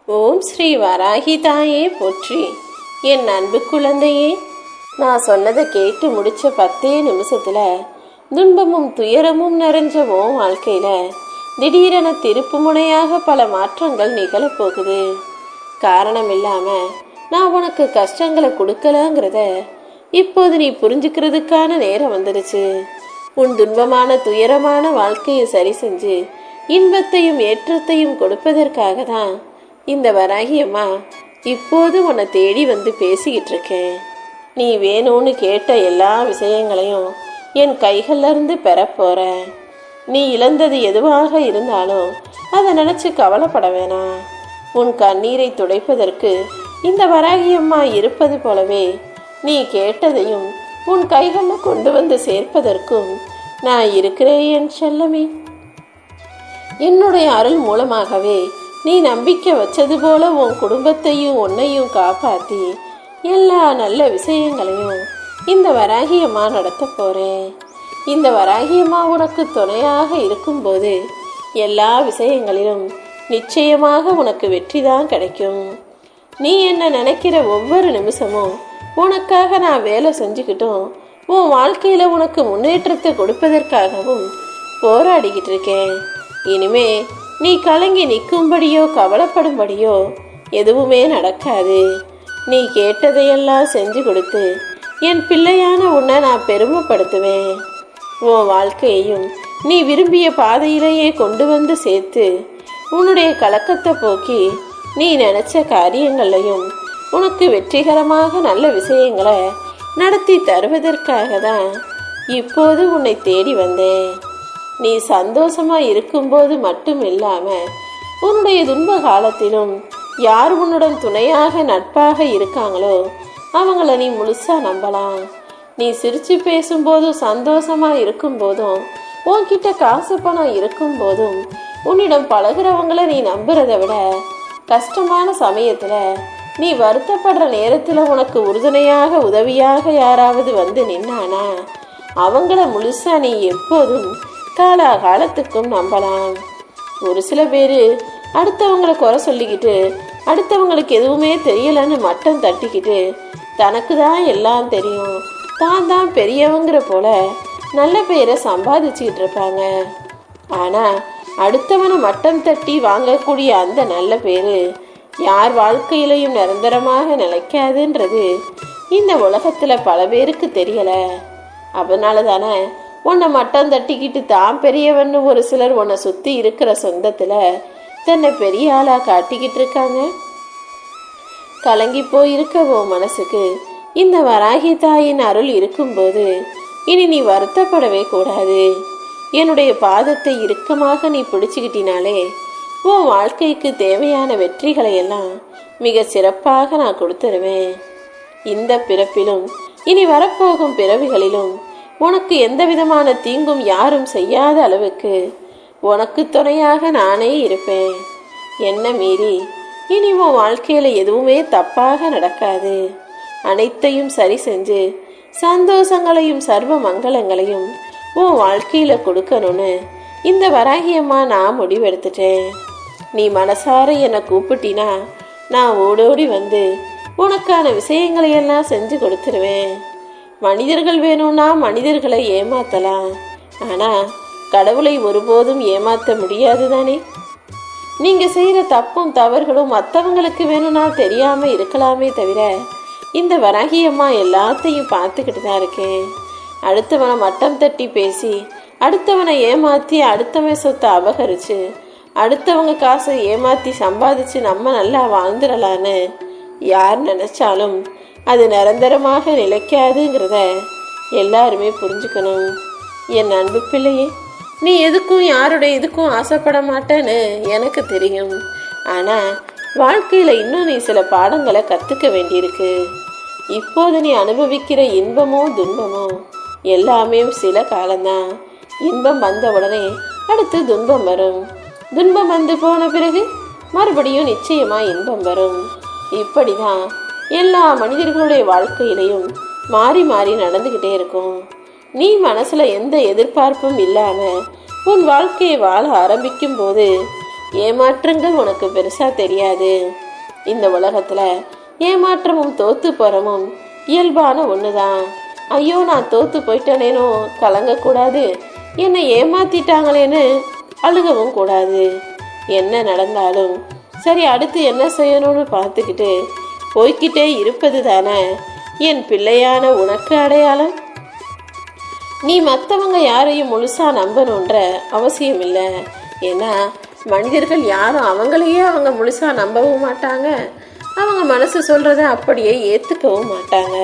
ஓம் ஸ்ரீ வராகி தாயே போற்றி. என் அன்பு குழந்தையே, நான் சொன்னதை கேட்டு முடிச்ச 10 நிமிஷத்துல துன்பமும் துயரமும் நிறைஞ்ச உன் வாழ்க்கையில திடீரென திருப்பு முனையாக பல மாற்றங்கள் நிகழப்போகுது. காரணம் இல்லாம நான் உனக்கு கஷ்டங்களை கொடுக்கலங்கிறத இப்போது நீ புரிஞ்சுக்கிறதுக்கான நேரம் வந்துடுச்சு. உன் துன்பமான துயரமான வாழ்க்கையை சரி செஞ்சு இன்பத்தையும் ஏற்றத்தையும் கொடுப்பதற்காக தான் இந்த வராகியம்மா இப்போது உன்னை தேடி வந்து பேசிக்கிட்டு இருக்கேன். நீ வேணும்னு கேட்ட எல்லா விஷயங்களையும் என் கைகள்ல இருந்து பெற போற. நீ இழந்தது எதுவாக இருந்தாலும் அதை நினைச்சு கவலைப்பட வேணாம். உன் கண்ணீரை துடைப்பதற்கு இந்த வராகியம்மா இருப்பது போலவே நீ கேட்டதையும் உன் கைகளில் கொண்டு வந்து சேர்ப்பதற்கும் நான் இருக்கிறேன் என் செல்லமே. என்னுடைய அருள் மூலமாகவே நீ நம்பிக்கை வச்சது போல உன் குடும்பத்தையும் உன்னையும் காப்பாற்றி எல்லா நல்ல விஷயங்களையும் இந்த வராகியம்மா நடத்த போறேன். இந்த வராகியம்மா உனக்கு துணையாக இருக்கும்போது எல்லா விஷயங்களிலும் நிச்சயமாக உனக்கு வெற்றி தான் கிடைக்கும். நீ என்ன நினைக்கிற ஒவ்வொரு நிமிஷமும் உனக்காக நான் வேலை செஞ்சுக்கிட்டும் உன் வாழ்க்கையில உனக்கு முன்னேற்றத்தை கொடுப்பதற்காகவும் போராடிக்கிட்டு இருக்கேன். இனிமே நீ கலங்கி நிற்கும்படியோ கவலைப்படும்படியோ எதுவுமே நடக்காது. நீ கேட்டதையெல்லாம் செஞ்சு கொடுத்து என் பிள்ளையான உன்னை நான் பெருமைப்படுத்துவேன். உன் வாழ்க்கையையும் நீ விரும்பிய பாதையிலேயே கொண்டு வந்து சேர்த்து உன்னுடைய கலக்கத்தை போக்கி நீ நினைச்ச காரியங்களையும் உனக்கு வெற்றிகரமாக நல்ல விஷயங்களை நடத்தி தருவதற்காக தான் இப்போது உன்னை தேடி வந்தேன். நீ சந்தோஷமா இருக்கும்போது மட்டும் இல்லாம உன்னுடைய துன்ப காலத்திலும் யார் உன்னுடன் துணையாக நட்பாக இருக்காங்களோ அவங்கள நீ முழுசா நம்பலாம். நீ சிரிச்சு பேசும்போதும் சந்தோஷமா இருக்கும் போதும் உன்கிட்ட காசு பணம் இருக்கும் போதும் உன்னிடம் பழகிறவங்கள நீ நம்புறதை விட கஷ்டமான சமயத்துல நீ வருத்தப்படுற நேரத்துல உனக்கு உறுதுணையாக உதவியாக யாராவது வந்து நின்னானா அவங்கள முழுசா நீ எப்போதும் காலகாலத்துக்கும் நம்பலாம். ஒரு சில பேர் அடுத்தவங்களை குறை சொல்லிக்கிட்டு அடுத்தவங்களுக்கு எதுவுமே தெரியலன்னு மட்டம் தட்டிக்கிட்டு தனக்கு தான் எல்லாம் தெரியும் தான் தான் பெரியவங்கிற போல நல்ல பேரை சம்பாதிச்சுக்கிட்டு இருப்பாங்க. ஆனால் அடுத்தவனை மட்டம் தட்டி வாங்கக்கூடிய அந்த நல்ல பேர் யார் வாழ்க்கையிலையும் நிரந்தரமாக நிலைக்காதுன்றது இந்த உலகத்தில் பல பேருக்கு தெரியலை. அதனால தானே உன்னை மட்டம் தட்டிக்கிட்டு தான் பெரியவன்னு ஒரு சிலர் உன்னை சுற்றி இருக்கிற சொந்தத்தில் தன்னை பெரிய ஆளாக காட்டிக்கிட்டு இருக்காங்க. கலங்கி போயிருக்கவோ மனசுக்கு இந்த வராகி தாயின் அருள் இருக்கும்போது இனி நீ வருத்தப்படவே கூடாது. என்னுடைய பாதத்தை இறுக்கமாக நீ பிடிச்சுக்கிட்டினாலே உன் வாழ்க்கைக்கு தேவையான வெற்றிகளை எல்லாம் மிக சிறப்பாக நான் கொடுத்துருவேன். இந்த பிறப்பிலும் இனி வரப்போகும் பிறவிகளிலும் உனக்கு எந்த விதமான தீங்கும் யாரும் செய்யாத அளவுக்கு உனக்கு துணையாக நானே இருப்பேன். என்ன மீறி இனி உன் வாழ்க்கையில எதுவுமே தப்பாக நடக்காது. அனைத்தையும் சரி செஞ்சு சந்தோஷங்களையும் சர்வ மங்களங்களையும் உன் வாழ்க்கையில கொடுக்கணும்னு இந்த வராகியம்மா நான் முடிவெடுத்துட்டேன். நீ மனசார என்னை கூப்பிட்டினா நான் ஓடோடி வந்து உனக்கான விஷயங்களையெல்லாம் செஞ்சு கொடுத்துருவேன். மனிதர்கள் வேணும்னா மனிதர்களை ஏமாத்தலாம், ஆனா கடவுளை ஒருபோதும் ஏமாத்த முடியாது தானே. நீங்க செய்யற தப்பும் தவறுகளும் மற்றவங்களுக்கு வேணும்னா தெரியாம இருக்கலாமே தவிர இந்த வராகியம்மா எல்லாத்தையும் பார்த்துக்கிட்டு தான் இருக்கேன். அடுத்தவனை மட்டம் தட்டி பேசி அடுத்தவனை ஏமாத்தி அடுத்தவன் சொத்தை அபகரிச்சு அடுத்தவங்க காசை ஏமாத்தி சம்பாதிச்சு நம்ம நல்லா வாழ்ந்துடலான்னு யார் நினைச்சாலும் அது நிரந்தரமாக நிலைக்காதுங்கிறத எல்லாருமே புரிஞ்சுக்கணும். என் அன்பு பிள்ளையே, நீ எதுக்கும் யாருடைய இதுக்கும் ஆசைப்பட மாட்டேன்னு எனக்கு தெரியும். ஆனால் வாழ்க்கையில் இன்னும் நீ சில பாடங்களை கற்றுக்க வேண்டியிருக்கு. இப்போது நீ அனுபவிக்கிற இன்பமோ துன்பமோ எல்லாமே சில காலம்தான். இன்பம் வந்த உடனே அடுத்து துன்பம் வரும். துன்பம் வந்து போன பிறகு மறுபடியும் நிச்சயமா இன்பம் வரும். இப்படிதான் எல்லா மனிதர்களுடைய வாழ்க்கையிலையும் மாறி மாறி நடந்துகிட்டே இருக்கும். நீ மனசுல எந்த எதிர்பார்ப்பும் இல்லாம உன் வாழ்க்கையை வாழ ஆரம்பிக்கும் போது ஏமாற்றங்கள் உனக்கு பெருசா தெரியாது. இந்த உலகத்துல ஏமாற்றமும் தோத்து போறமும் இயல்பான ஒண்ணுதான். ஐயோ நான் தோத்து போயிட்டேனேனோ கலங்கக்கூடாது, என்னை ஏமாத்திட்டாங்களேன்னு அழுகவும் கூடாது. என்ன நடந்தாலும் சரி, அடுத்து என்ன செய்யணும்னு பார்த்துக்கிட்டு போய்கிட்டே இருப்பது தானே என் பிள்ளையான உனக்கு அடையாளம். நீ மற்றவங்க யாரையும் முழுசா நம்பணுன்ற அவசியம் இல்லை. ஏன்னா மனிதர்கள் யாரும் அவங்களையே அவங்க முழுசா நம்பவும் மாட்டாங்க, அவங்க மனசு சொல்றத அப்படியே ஏத்துக்கவும் மாட்டாங்க.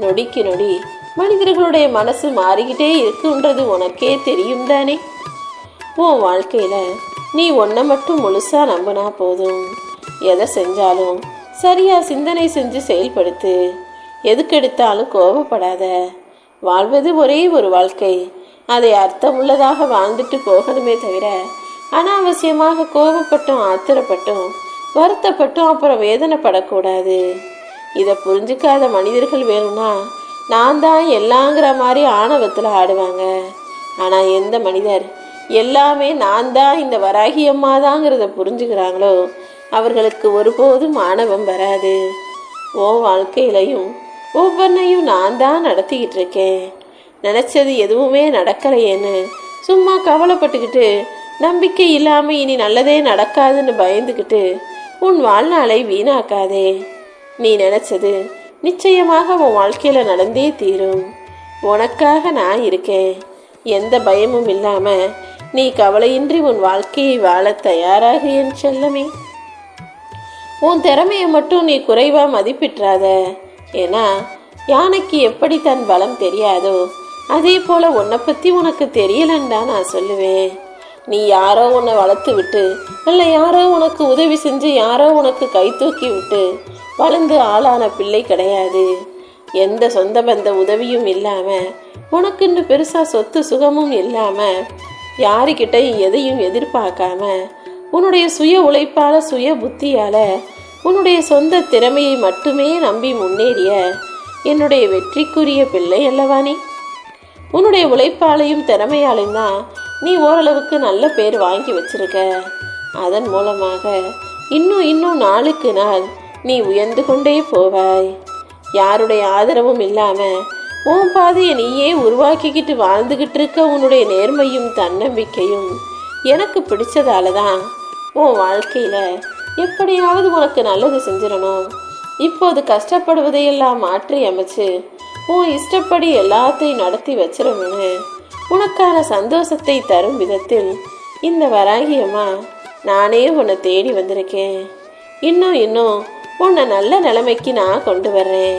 நொடிக்கு நொடி மனிதர்களுடைய மனசு மாறிக்கிட்டே இருக்குன்றது உனக்கே தெரியும் தானே. உன் வாழ்க்கையில நீ ஒன்றை மட்டும் முழுசா நம்பினா போதும். எதை செஞ்சாலும் சரியா சிந்தனை செஞ்சு செயல்படுத்து. எதுக்கெடுத்தாலும் கோபப்படாத. வாழ்வது ஒரே ஒரு வாழ்க்கை, அதை அர்த்தமுள்ளதாக வாழ்ந்துட்டு போகணுமே தவிர அனாவசியமாக கோபப்பட்டும் ஆத்திரப்பட்டும் வருத்தப்பட்டும் அப்புறம் வேதனைப்படக்கூடாது. இதை புரிஞ்சுக்காத மனிதர்கள் வேணும்னா நான் தான் எல்லாங்கிற மாதிரி ஆணவத்தில் ஆடுவாங்க. ஆனால் எந்த மனிதர் எல்லாமே நான் தான் இந்த வராகி அம்மா தாங்கிறத புரிஞ்சுக்கிறாங்களோ அவர்களுக்கு ஒருபோதும் ஆணவம் வராது. ஓ வாழ்க்கையிலையும் ஒவ்வொன்றையும் நான் தான் நடத்திக்கிட்டு இருக்கேன். நினச்சது எதுவுமே நடக்கலையேன்னு சும்மா கவலைப்பட்டுக்கிட்டு நம்பிக்கை இல்லாமல் இனி நல்லதே நடக்காதுன்னு பயந்துக்கிட்டு உன் வாழ்நாளை வீணாக்காதே. நீ நினச்சது நிச்சயமாக உன் வாழ்க்கையில் நடந்தே தீரும். உனக்காக நான் இருக்கேன். எந்த பயமும் இல்லாமல் நீ கவலையின்றி உன் வாழ்க்கையை வாழ தயாராக என் செல்லமே. உன் திறமையை மட்டும் நீ குறைவாக மதிப்பிட்றாத. ஏன்னா யானைக்கு எப்படி தன் பலம் தெரியாதோ அதே போல் உன்னை பற்றி உனக்கு தெரியலன்னு தான் நான் சொல்லுவேன். நீ யாரோ உன்னை வளர்த்து விட்டு இல்லை யாரோ உனக்கு உதவி செஞ்சு யாரோ உனக்கு கை தூக்கி விட்டு வளர்ந்து ஆளான பிள்ளை கிடையாது. எந்த சொந்த பந்த உதவியும் இல்லாமல் உனக்குன்னு பெருசாக சொத்து சுகமும் இல்லாமல் யாருக்கிட்டையும் எதையும் எதிர்பார்க்காம உன்னுடைய சுய உழைப்பால் சுய புத்தியால் உன்னுடைய சொந்த திறமையை மட்டுமே நம்பி முன்னேறிய என்னுடைய வெற்றிக்குரிய பிள்ளை அல்லவா நீ. உன்னுடைய உழைப்பாலையும் திறமையாலையும் தான் நீ ஓரளவுக்கு நல்ல பேர் வாங்கி வச்சிருக்க. அதன் மூலமாக இன்னும் நாளுக்கு நாள் நீ உயர்ந்து கொண்டே போவாய். யாருடைய ஆதரவும் இல்லாமல் உன் பாதையை நீயே உருவாக்கிக்கிட்டு வாழ்ந்துக்கிட்டு இருக்க உன்னுடைய நேர்மையும் தன்னம்பிக்கையும் எனக்கு பிடிச்சதால தான் உன் வாழ்க்கையில் எப்படியாவது உனக்கு நல்லது செஞ்சிடணும், இப்போது கஷ்டப்படுவதையெல்லாம் மாற்றி அமைச்சு உன் இஷ்டப்படி எல்லாத்தையும் நடத்தி வச்சிடணும்னு உனக்கான சந்தோஷத்தை தரும் விதத்தில் இந்த வராகியம்மா நானே உன்னை தேடி வந்திருக்கேன். இன்னும் உன்னை நல்ல நிலைமைக்கு நான் கொண்டு வர்றேன்.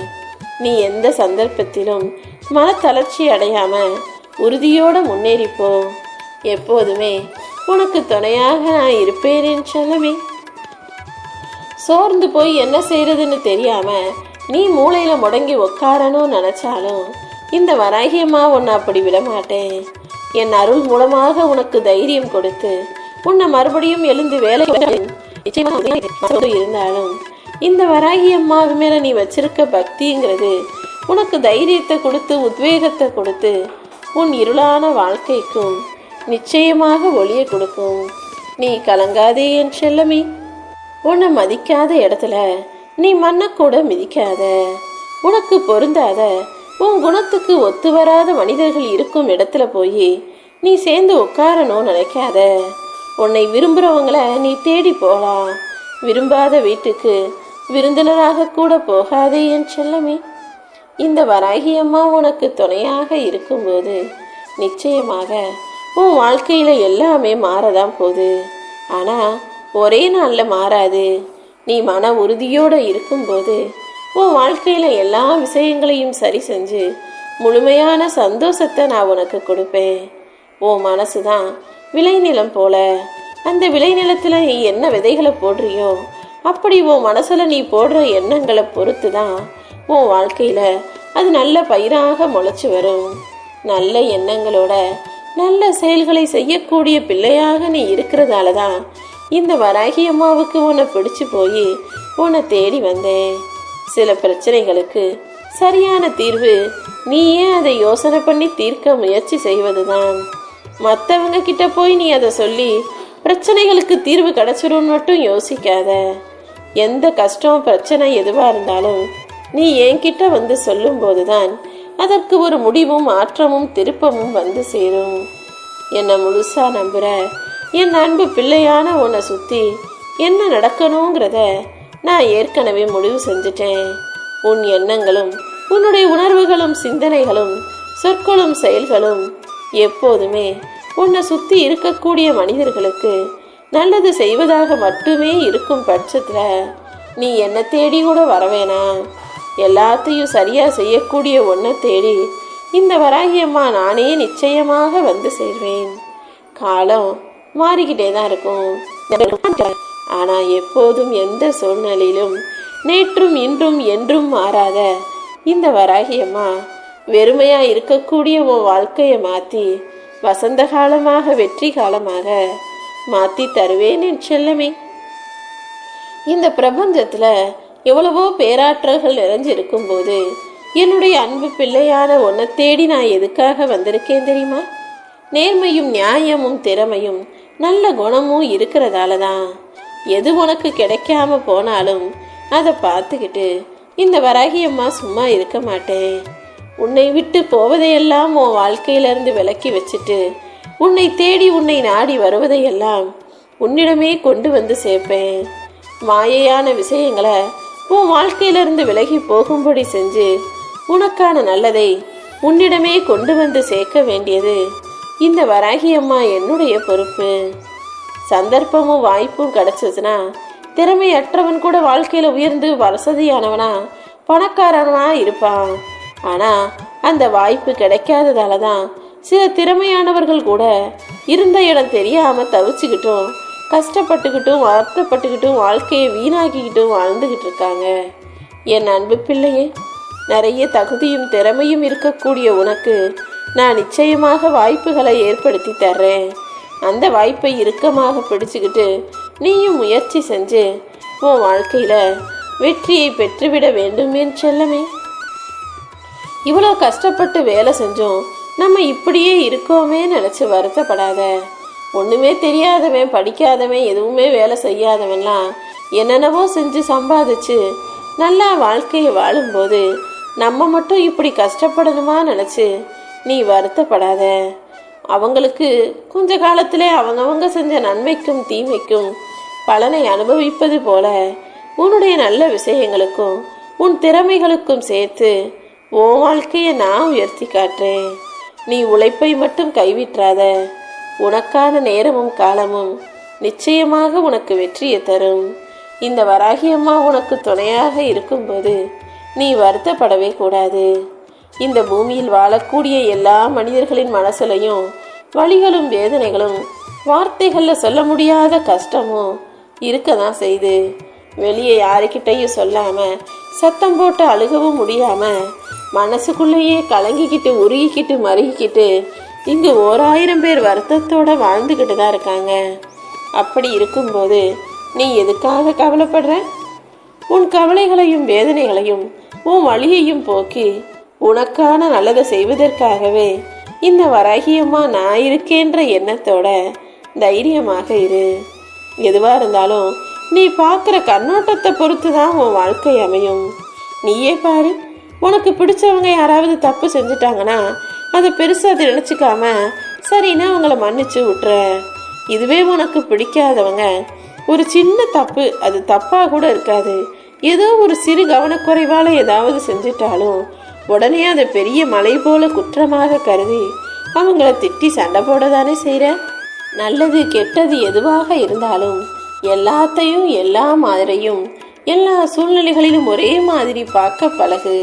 நீ எந்த சந்தர்ப்பத்திலும் மனத்தளர்ச்சி அடையாம உறுதியோடு முன்னேறிப்போ. எப்போதுமே உனக்கு துணையாக நான் இருப்பேன் என் செல்லமே. சோர்ந்து போய் என்ன செய்யறதுன்னு தெரியாம நீ மூளையில முடங்கி உக்காரணும்னு நினைச்சாலும் இந்த வராகியம்மா உன்னை அப்படி விடமாட்டேன். என் அருள் மூலமாக உனக்கு தைரியம் கொடுத்து உன்னை மறுபடியும் எழுந்து வேலை இருந்தாலும் இந்த வராகி அம்மாவு மேல நீ வச்சிருக்க பக்திங்கிறது உனக்கு தைரியத்தை கொடுத்து உத்வேகத்தை கொடுத்து உன் இருளான வாழ்க்கைக்கும் நிச்சயமாக ஒளியை கொடுக்கும். நீ கலங்காதே என் செல்லமே. உன்னை மதிக்காத இடத்துல நீ மண்ணை கூட மிதிக்காத. உனக்கு பொருந்தாத உன் குணத்துக்கு ஒத்து வராத மனிதர்கள் இருக்கும் இடத்துல போய் நீ சேர்ந்து உட்காரணும் நினைக்காத. உன்னை விரும்புகிறவங்கள நீ தேடி போகலாம், விரும்பாத வீட்டுக்கு விருந்தினராக கூட போகாதே என் செல்லமே. இந்த வராகி அம்மா உனக்கு துணையாக இருக்கும்போது நிச்சயமாக உன் வாழ்க்கையில் எல்லாமே மாறதான் போகுது. ஆனால் ஒரே நாளில் மாறாது. நீ மன உறுதியோடு இருக்கும்போது உன் வாழ்க்கையில் எல்லா விஷயங்களையும் சரி செஞ்சு முழுமையான சந்தோஷத்தை நான் உனக்கு கொடுப்பேன். உன் மனசு தான் விளைநிலம் போல. அந்த விளைநிலத்தில் நீ என்ன விதைகளை போடுறியோ அப்படி உன் மனசில் நீ போடுற எண்ணங்களை பொறுத்து தான் உன் வாழ்க்கையில் அது நல்ல பயிராக முளைச்சி வரும். நல்ல எண்ணங்களோட நல்ல செயல்களை செய்யக்கூடிய பிள்ளையாக நீ இருக்கிறதால தான் இந்த வராகி அம்மாவுக்கு உன்னை பிடிச்சு போய் உன்னை தேடி வந்தேன். சில பிரச்சனைகளுக்கு சரியான தீர்வு நீயே அதை யோசனை பண்ணி தீர்க்க முயற்சி செய்வது தான். மற்றவங்க கிட்ட போய் நீ அதை சொல்லி பிரச்சனைகளுக்கு தீர்வு கிடைச்சிடும் மட்டும் யோசிக்காத. எந்த கஷ்டம் பிரச்சனை எதுவா இருந்தாலும் நீ என்கிட்ட வந்து சொல்லும் போதுதான் அதற்கு ஒரு முடிவும் மாற்றமும் திருப்பமும் வந்து சேரும். என்னை முழுசா நம்புற என் அன்பு பிள்ளையான உன்னை சுத்தி என்ன நடக்கணுங்கிறத நான் ஏற்கனவே முடிவு செஞ்சுட்டேன். உன் எண்ணங்களும் உன்னுடைய உணர்வுகளும் சிந்தனைகளும் சொற்களும் செயல்களும் எப்போதுமே உன்னை சுத்தி இருக்கக்கூடிய மனிதர்களுக்கு நல்லது செய்வதாக மட்டுமே இருக்கும் பட்சத்துல நீ என்ன தேடி கூட வரவேனா. எல்லாத்தையும் சரியா செய்யக்கூடிய உன்னை தேடி இந்த வராகியம்மா நானே நிச்சயமாக வந்து சேர்வேன். காலம் மாறிக்கிட்டே தான் இருக்கும். ஆனா எப்போதும் எந்த சூழ்நிலையிலும் நேற்றும் இன்றும் என்றும் மாறாத இந்த வராகியம்மா வெறுமையா இருக்கக்கூடிய உன் வாழ்க்கையை மாத்தி வசந்த காலமாக வெற்றி காலமாக மாத்தி தருவேன் என் செல்லமே. இந்த பிரபஞ்சத்துல எவ்வளவோ பேராற்றல்கள் நிறைஞ்சிருக்கும் போது என்னுடைய அன்பு பிள்ளையான உன்னை தேடி நான் எதுக்காக வந்திருக்கேன் தெரியுமா? நேர்மையும் நியாயமும் திறமையும் நல்ல குணமும் இருக்கிறதால தான். எது உனக்கு கிடைக்காம போனாலும் அதை பார்த்துக்கிட்டு இந்த வராகியம்மா சும்மா இருக்க மாட்டேன். உன்னை விட்டு போவதையெல்லாம் உன் வாழ்க்கையிலிருந்து விலக்கி வச்சுட்டு உன்னை தேடி உன்னை நாடி வருவதையெல்லாம் உன்னிடமே கொண்டு வந்து சேர்ப்பேன். மாயையான விஷயங்களை உன் வாழ்க்கையிலிருந்து விலகி போகும்படி செஞ்சு உனக்கான நல்லதை உன்னிடமே கொண்டு வந்து சேர்க்க வேண்டியது இந்த வராகியம்மா என்னுடைய பொறுப்பு. சந்தர்ப்பமும் வாய்ப்பும் கிடைச்சதுன்னா திறமையற்றவன் கூட வாழ்க்கையில உயர்ந்து வசதியானவனா பணக்காரனா இருப்பான். ஆனா அந்த வாய்ப்பு கிடைக்காததால தான் சில திறமையானவர்கள் கூட இருந்த இடம் தெரியாம தவிச்சுக்கிட்டும் கஷ்டப்பட்டுக்கிட்டும் வருத்தப்பட்டுக்கிட்டும் வாழ்க்கையை வீணாக்கிக்கிட்டும் வாழ்ந்துகிட்டு இருக்காங்க. என் அன்பு பிள்ளையே, நிறைய தகுதியும் திறமையும் இருக்கக்கூடிய உனக்கு நான் நிச்சயமாக வாய்ப்புகளை ஏற்படுத்தி தர்றேன். அந்த வாய்ப்பை இறுக்கமாக பிடிச்சுக்கிட்டு நீயும் முயற்சி செஞ்சு உன் வாழ்க்கையில வெற்றியை பெற்றுவிட வேண்டும் என் செல்லமே. இவ்வளோ கஷ்டப்பட்டு வேலை செஞ்சோம் நம்ம இப்படியே இருக்கோமே நினைச்சு வருத்தப்படாத. ஒண்ணுமே தெரியாதவன் படிக்காதவன் எதுவுமே வேலை செய்யாதவன்லாம் என்னென்னவோ செஞ்சு சம்பாதிச்சு நல்லா வாழ்க்கையை வாழும்போது நம்ம மட்டும் இப்படி கஷ்டப்படணுமா நினைச்சு நீ வருத்தப்படாத. அவங்களுக்கு கொஞ்ச காலத்திலே அவங்கவங்க செஞ்ச நன்மைக்கும் தீமைக்கும் பலனை அனுபவிப்பது போல உன்னுடைய நல்ல விஷயங்களுக்கும் உன் திறமைகளுக்கும் சேர்த்து உன் வாழ்க்கையை நான் உயர்த்தி காட்டுறேன். நீ உழைப்பை மட்டும் கைவிட்றாத. உனக்கான நேரமும் காலமும் நிச்சயமாக உனக்கு வெற்றியை தரும். இந்த வராகியம்மா உனக்கு துணையாக இருக்கும்போது நீ வருத்தப்படவே கூடாது. இந்த பூமியில் வாழக்கூடிய எல்லா மனிதர்களின் மனசுலையும் வலிகளும் வேதனைகளும் வார்த்தைகள்ல சொல்ல முடியாத கஷ்டமும் இருக்கதான் செய்து வெளியே யாருக்கிட்டையும் சொல்லாம சத்தம் போட்டு அழுகவும் முடியாம மனசுக்குள்ளேயே கலங்கிக்கிட்டு உருகிக்கிட்டு மருகிக்கிட்டு இங்கு 1000 பேர் வருத்தத்தோட வாழ்ந்துக்கிட்டு தான் இருக்காங்க. அப்படி இருக்கும்போது நீ எதுக்காக கவலைப்படுற? உன் கவலைகளையும் வேதனைகளையும் உன் வலியையும் போக்கி உனக்கான நல்லதை செய்வதற்காகவே இந்த வராகியம்மா நான் இருக்கேன்ற எண்ணத்தோட தைரியமாக இரு. எதுவா இருந்தாலும் நீ பார்க்குற கண்ணோட்டத்தை பொறுத்து தான் உன் வாழ்க்கை அமையும். நீயே பாரு, உனக்கு பிடிச்சவங்க யாராவது தப்பு செஞ்சுட்டாங்கன்னா அதை பெருசாக அதை நினச்சிக்காம சரின்னா அவங்கள மன்னிச்சு விட்டுற. இதுவே உனக்கு பிடிக்காதவங்க ஒரு சின்ன தப்பு, அது தப்பாக கூட இருக்காது, ஏதோ ஒரு சிறு கவனக்குறைவால் ஏதாவது செஞ்சிட்டாலும் உடனே அதை பெரிய மலை போல குற்றமாக கருதி அவங்கள திட்டி சண்டை போட தானே செய்கிற. நல்லது கெட்டது எதுவாக இருந்தாலும் எல்லாத்தையும் எல்லா மாதிரியும் எல்லா சூழ்நிலைகளிலும் ஒரே மாதிரி பார்க்க பழகு.